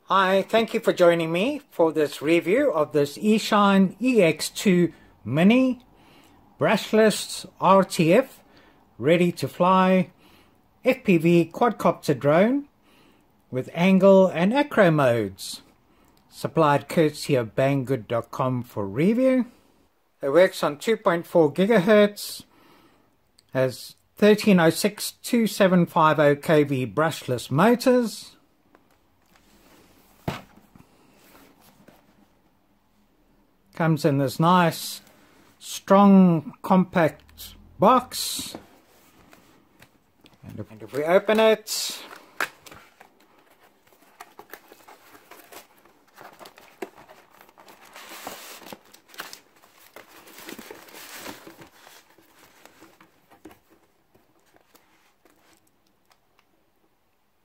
Hi, thank you for joining me for this review of this Eachine EX2mini brushless RTF ready to fly FPV quadcopter drone with angle and acro modes. Supplied courtesy of Banggood.com for review. It works on 2.4 GHz, has 1306-2750 kV brushless motors. Comes in this nice, strong, compact box. And if we open it,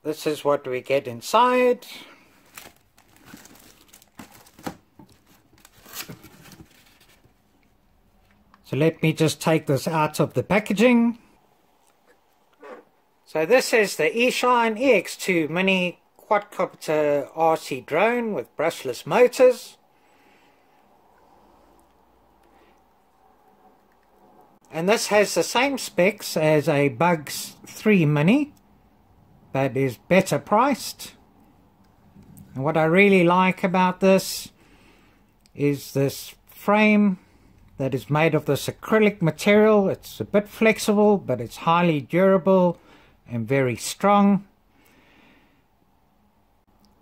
this is what we get inside. So let me just take this out of the packaging. So this is the Eachine EX2mini quadcopter RC drone with brushless motors. And this has the same specs as a Bugs 3 Mini, but is better priced. And what I really like about this is this frame that is made of this acrylic material. It's a bit flexible, but it's highly durable and very strong.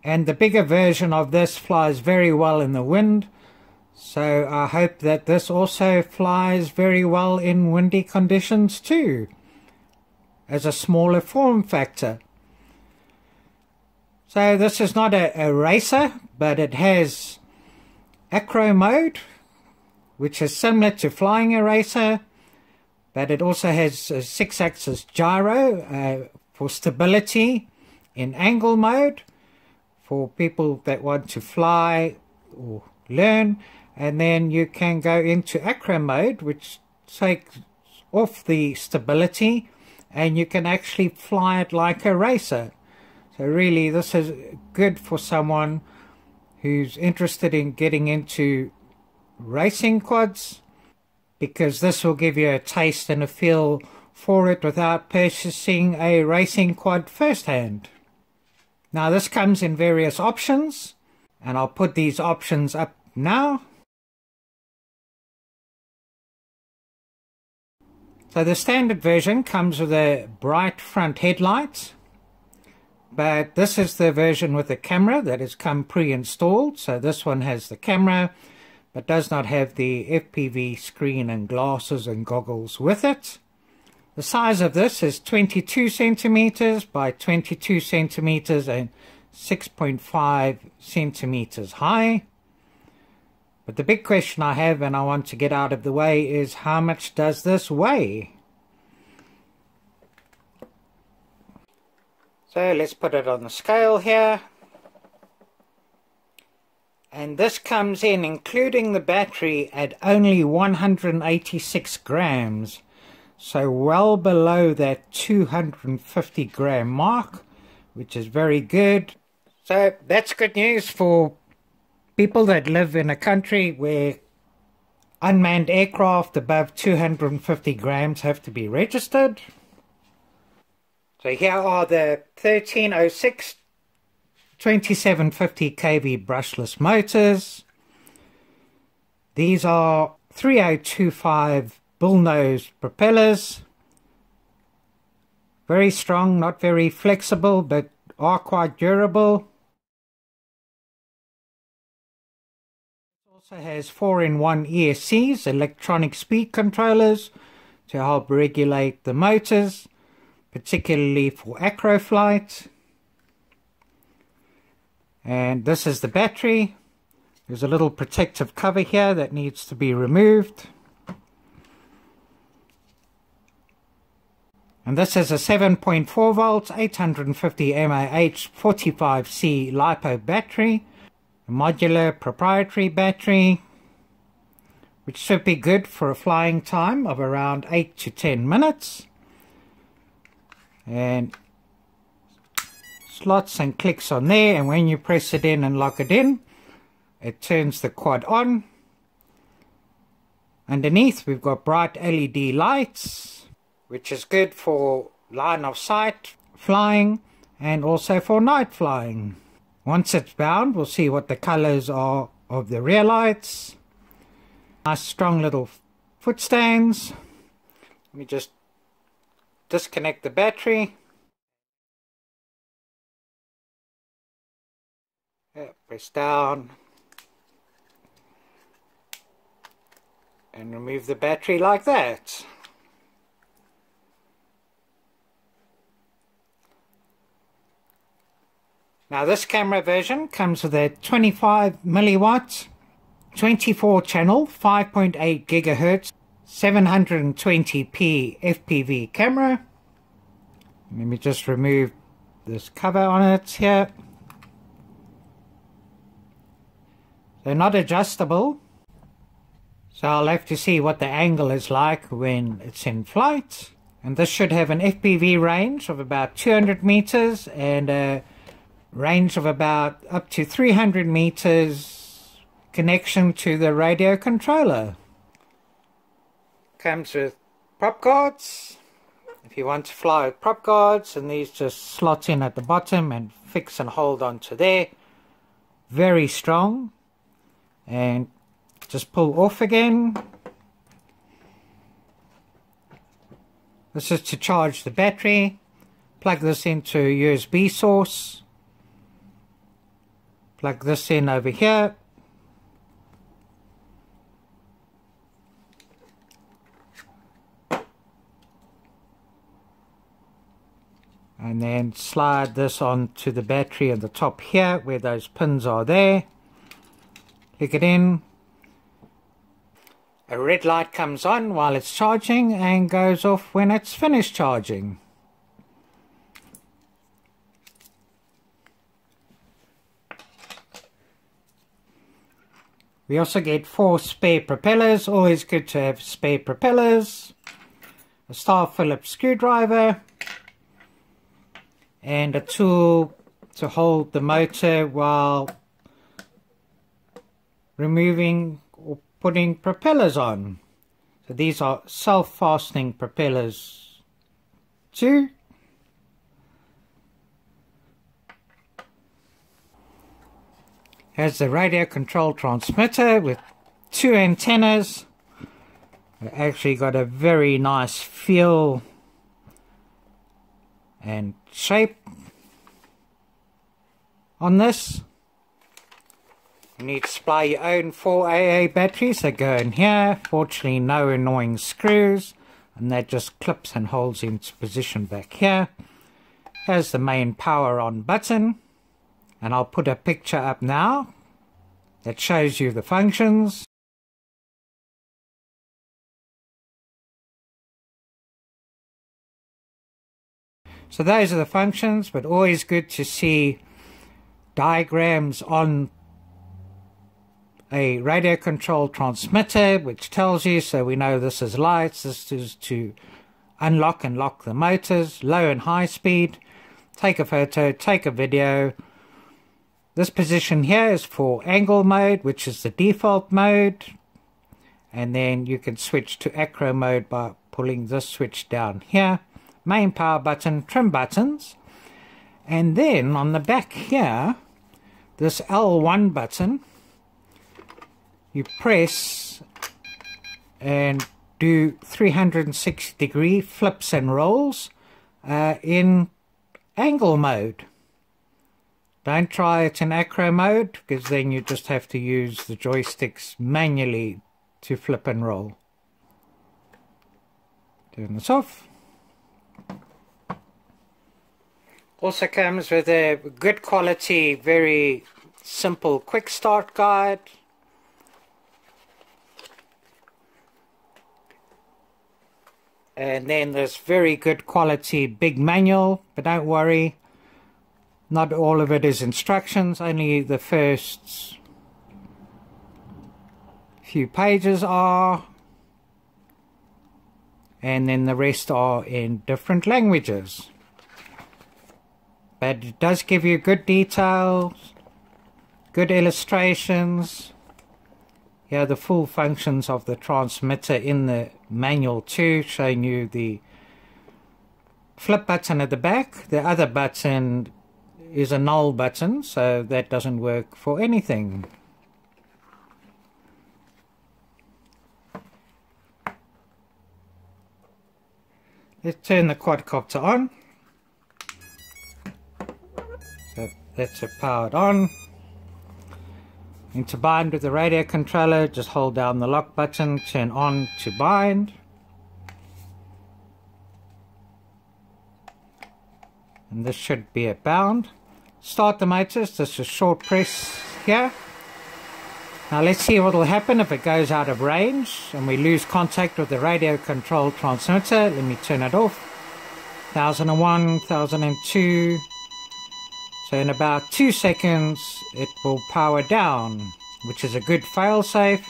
And the bigger version of this flies very well in the wind, so I hope that this also flies very well in windy conditions too, as a smaller form factor. So this is not a racer, but it has acro mode, which is similar to flying a racer, but it also has a 6-axis gyro for stability in angle mode for people that want to fly or learn. And then you can go into acro mode, which takes off the stability, and you can actually fly it like a racer. So really this is good for someone who's interested in getting into racing quads, because this will give you a taste and a feel for it without purchasing a racing quad firsthand. Now this comes in various options, and I'll put these options up now. So the standard version comes with a bright front headlight, but this is the version with the camera that has come pre-installed. So this one has the camera, but does not have the FPV screen and glasses and goggles with it. The size of this is 22 centimeters by 22 centimeters and 6.5 centimeters high. But the big question I have, and I want to get out of the way, is how much does this weigh? So let's put it on the scale here. And this comes in, including the battery, at only 186 grams. So well below that 250 gram mark, which is very good. So that's good news for people that live in a country where unmanned aircraft above 250 grams have to be registered. So here are the 1306-2750 kV brushless motors. These are 3025 bullnose propellers. Very strong, not very flexible, but are quite durable. It also has 4-in-1 ESCs, electronic speed controllers, to help regulate the motors, particularly for acro flight. And this is the battery. There's a little protective cover here that needs to be removed. And this is a 7.4 volts, 850 mAh, 45C LiPo battery, a modular proprietary battery, which should be good for a flying time of around 8 to 10 minutes. And slots and clicks on there, and when you press it in and lock it in, it turns the quad on. Underneath we've got bright LED lights, which is good for line of sight flying and also for night flying. Once it's bound, we'll see what the colors are of the rear lights. Nice strong little foot stands. Let me just disconnect the battery. Press down and remove the battery like that. Now this camera version comes with a 25 milliwatt, 24 channel, 5.8 gigahertz, 720p FPV camera. Let me just remove this cover on it here. They're not adjustable, so I'll have to see what the angle is like when it's in flight. And this should have an FPV range of about 200 meters and a range of about up to 300 meters connection to the radio controller. Comes with prop guards if you want to fly with prop guards, and these just slot in at the bottom and fix and hold onto there. Very strong. And just pull off again. This is to charge the battery. Plug this into a USB source. Plug this in over here. And then slide this onto the battery at the top here where those pins are there. Click it in. A red light comes on while it's charging and goes off when it's finished charging. We also get 4 spare propellers. Always good to have spare propellers. A star Phillips screwdriver. And a tool to hold the motor while removing or putting propellers on. So these are self-fastening propellers too. Has the radio control transmitter with 2 antennas. It actually got a very nice feel and shape on this. You need to supply your own 4AA batteries that go in here. Fortunately, no annoying screws, and that just clips and holds into position back here. Here's the main power on button, and I'll put a picture up now that shows you the functions. So those are the functions, but always good to see diagrams on a radio control transmitter which tells you, so we know this is lights, this is to unlock and lock the motors, low and high speed, take a photo, take a video. This position here is for angle mode, which is the default mode, and then you can switch to acro mode by pulling this switch down here. Main power button, trim buttons, and then on the back here, this L1 button, you press and do 360-degree flips and rolls in angle mode. Don't try it in acro mode, because then you just have to use the joysticks manually to flip and roll. Turn this off. Also comes with a good quality, very simple quick start guide. And then there's very good quality big manual, but don't worry, not all of it is instructions, only the first few pages are, and then the rest are in different languages. but it does give you good details, good illustrations. Here are the full functions of the transmitter in the manual too, showing you the flip button at the back. The other button is a null button, so that doesn't work for anything. Let's turn the quadcopter on. So that's it powered on. And to bind with the radio controller, just hold down the lock button, turn on to bind. And this should be at bound. Start the motors, just a short press here. Now let's see what will happen if it goes out of range and we lose contact with the radio control transmitter. Let me turn it off. 1001, 1002. So in about 2 seconds it will power down, which is a good fail-safe.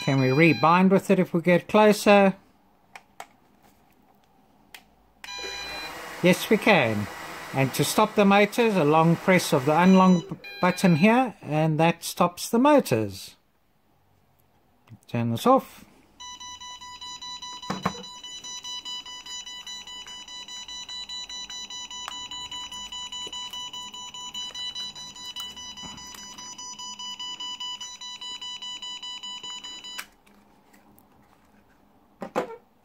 Can we rebind with it if we get closer? Yes, we can. And to stop the motors, a long press of the unlock button here, and that stops the motors. Turn this off.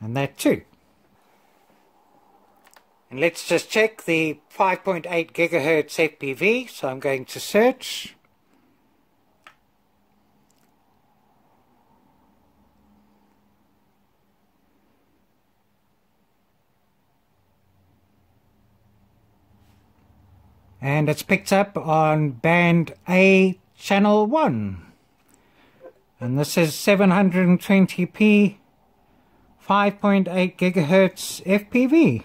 And that too. And let's just check the 5.8 gigahertz FPV. So I'm going to search. And it's picked up on band A channel 1. And this is 720p 5.8 gigahertz FPV.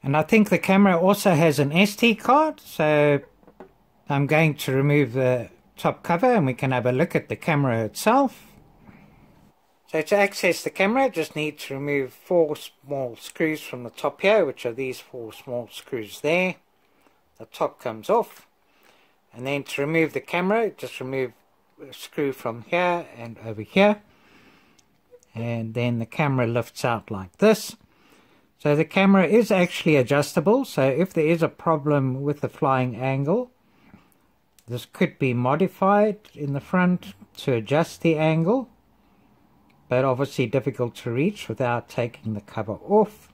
And I think the camera also has an SD card, so I'm going to remove the top cover and we can have a look at the camera itself. So to access the camera, just need to remove 4 small screws from the top here, which are these 4 small screws there. The top comes off. And then to remove the camera, just remove a screw from here and over here. And then the camera lifts out like this. So the camera is actually adjustable, so if there is a problem with the flying angle, this could be modified in the front to adjust the angle, but obviously difficult to reach without taking the cover off.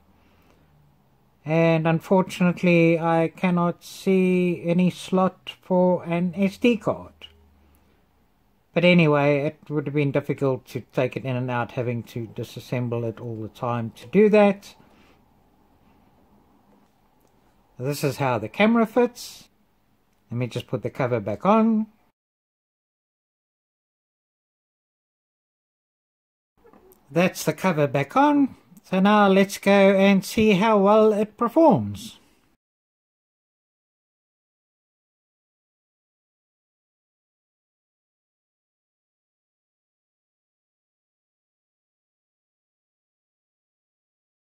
And unfortunately I cannot see any slot for an SD card. But anyway, it would have been difficult to take it in and out, having to disassemble it all the time to do that. This is how the camera fits. Let me just put the cover back on. That's the cover back on. So now let's go and see how well it performs.